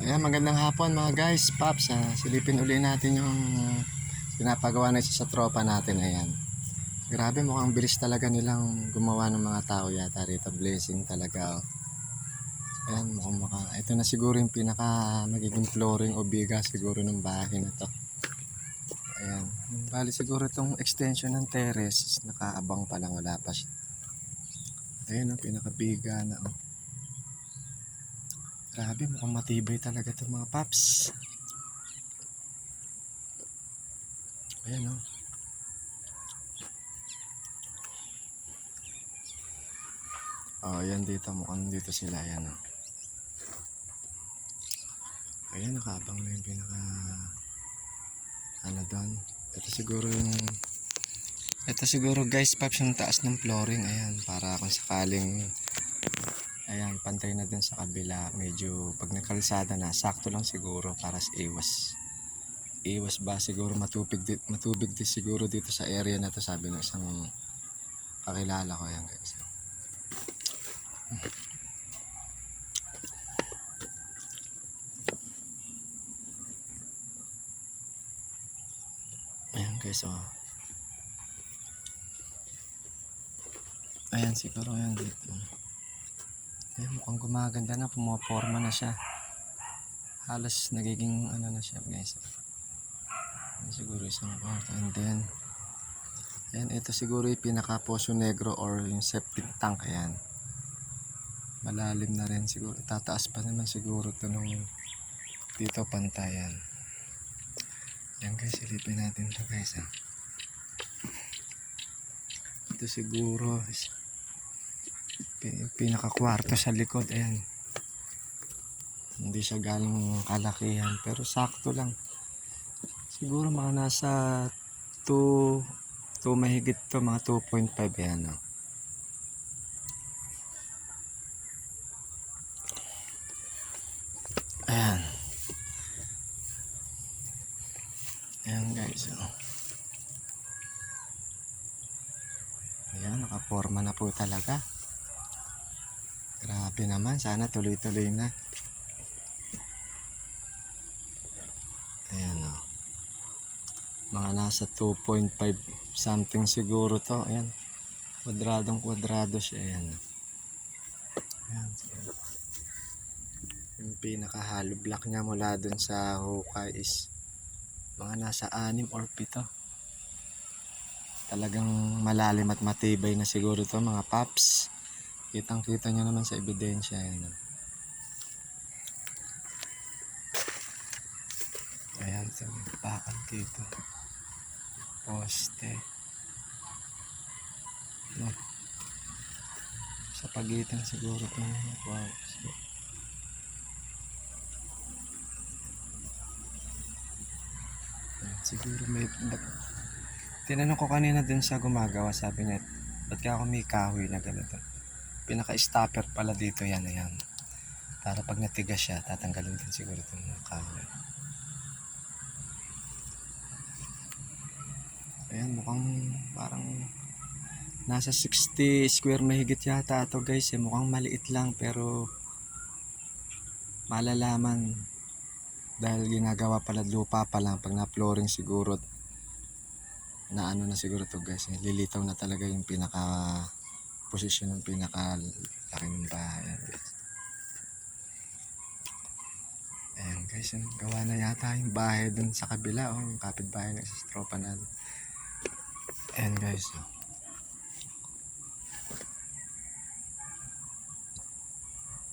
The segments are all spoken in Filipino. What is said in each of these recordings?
Ayan, magandang hapon mga guys, Pops. Silipin uli natin yung pinapagawa na sa tropa natin. Ayan. Grabe, mukhang bilis talaga nilang gumawa ng mga tao yata rito. Blessing talaga. Oh. Ayan, mukhang. Ito na siguro yung pinaka magiging flooring o biga siguro ng bahay na to. Ayan. Bali siguro itong extension ng terrace, nakaabang pa lang, wala pa siya. Ayan, ang pinakabiga na. Oh. Grabe, mukhang matibay talaga itong mga Pops. Ayan, oh. Oh, ayan dito, mukhang dito sila, ayan, oh. Ayan, nakabang na yung pinaka ano doon. Ito siguro guys, Pops, yung taas ng flooring. Ayan, para kung sakaling ayan, pantay na dun sa kabila. Medyo pag nakalsada na, sakto lang siguro para sa iwas ba siguro matubig din siguro dito sa area na to, sabi ng isang kakilala ko. Ayan guys. Ayan guys, oh. Ayan siguro yan dito. Ayan, mukhang gumaganda na, pumaporma na siya. Halos nagiging ano na siya guys. Ayan, siguro isang kwarto, and then ayan, ito siguro yung pinaka Poso Negro or yung septic tank. Ayan, malalim na rin siguro, tataas pa naman siguro ito nung dito pantayan. Yan guys, silipin natin to guys. Ito siguro pinaka kwarto sa likod. Ayan, hindi siya galing kalakihan pero sakto lang, siguro mga nasa 2 mahigit to, mga 2.5. Ayan, oh. Ayan. Ayan guys, oh. Ayan, nakaporma na po talaga. Grabe naman, sana tuloy-tuloy na. Ayan, oh. Mga nasa 2.5 something siguro to. Ayan, kwadrado siya. Ayan, ayan. Yung pinaka hollow block niya mula dun sa hukay is mga nasa 6 or 7. Talagang malalim at matibay na siguro to mga Pops. Kitang kita nyo naman sa ebidensya. Ayan, oh. Ayan, sa bakal dito, poste, no, sa pagitan siguro ito. Wow. Siguro may tinanong ko kanina dun sa gumagawa, sabi niya ba't kaya ako may kahoy na ganito, pinaka stopper pala dito. Yan, ayan, para pag natigas siya tatanggalin din siguro itong kahoy. Ayan, mukhang parang nasa 60 square mahigit yata ito guys. Mukhang maliit lang pero malalaman dahil ginagawa pala lupa pa lang. Pag na flooring siguro na ano na siguro to guys, lilitaw na talaga yung pinaka posisyon ng pinaka laking bahay. Ayan guys, gawa na yata yung bahay dun sa kabila, oh, yung kapitbahay na sa tropa natin. Ayan guys, oh.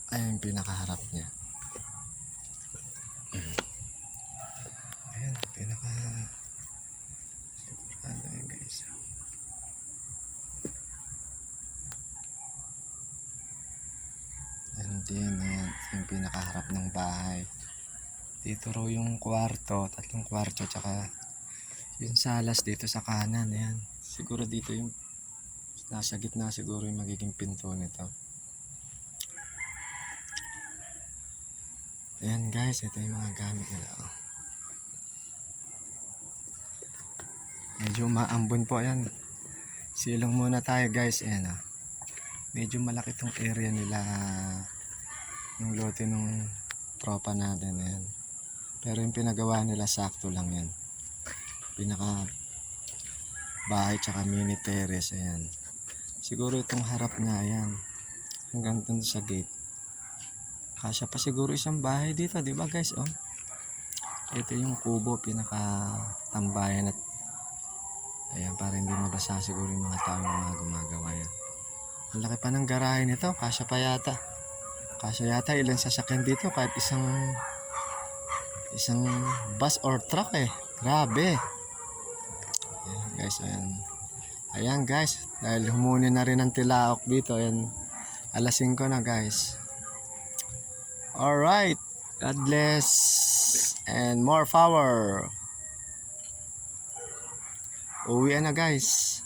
Ayan yung pinakaharap niya. Ayan, pinaka sigurado yun guys. And then ayan, yung pinakaharap ng bahay. Dito raw yung kwarto, 3 kwarto, tsaka yung salas dito sa kanan. Ayan, siguro dito yung nasa gitna siguro yung magiging pinto nito. Ayan guys, ito yung mga gamit nila, oh. Medyo maambon po. Ayan, silong muna tayo guys. Ayan, oh. Medyo malaki tong area nila, yung lote nung tropa natin. Ayan. Pero yung pinagawa nila sakto lang yan. Pinaka bahay tsaka mini terrace. Ayan. Siguro itong harap na ayan. Hanggang dun sa gate. Kasya pa siguro isang bahay dito, di ba guys? Oh. Ito yung kubo, pinaka tambayan at ayan, para hindi mabasa siguro yung mga tao yung mga gumagawa yan. Ang laki pa ng garahe nito, kasya pa yata. Kasya yata ilang sasakyan dito kahit isang bus or truck eh. Grabe. Ayan guys, ayan. Ayan guys, dahil humuni na rin ang tilaok dito. Ayan, alas 5 na guys. Alright, God bless and more power. Uwi na guys.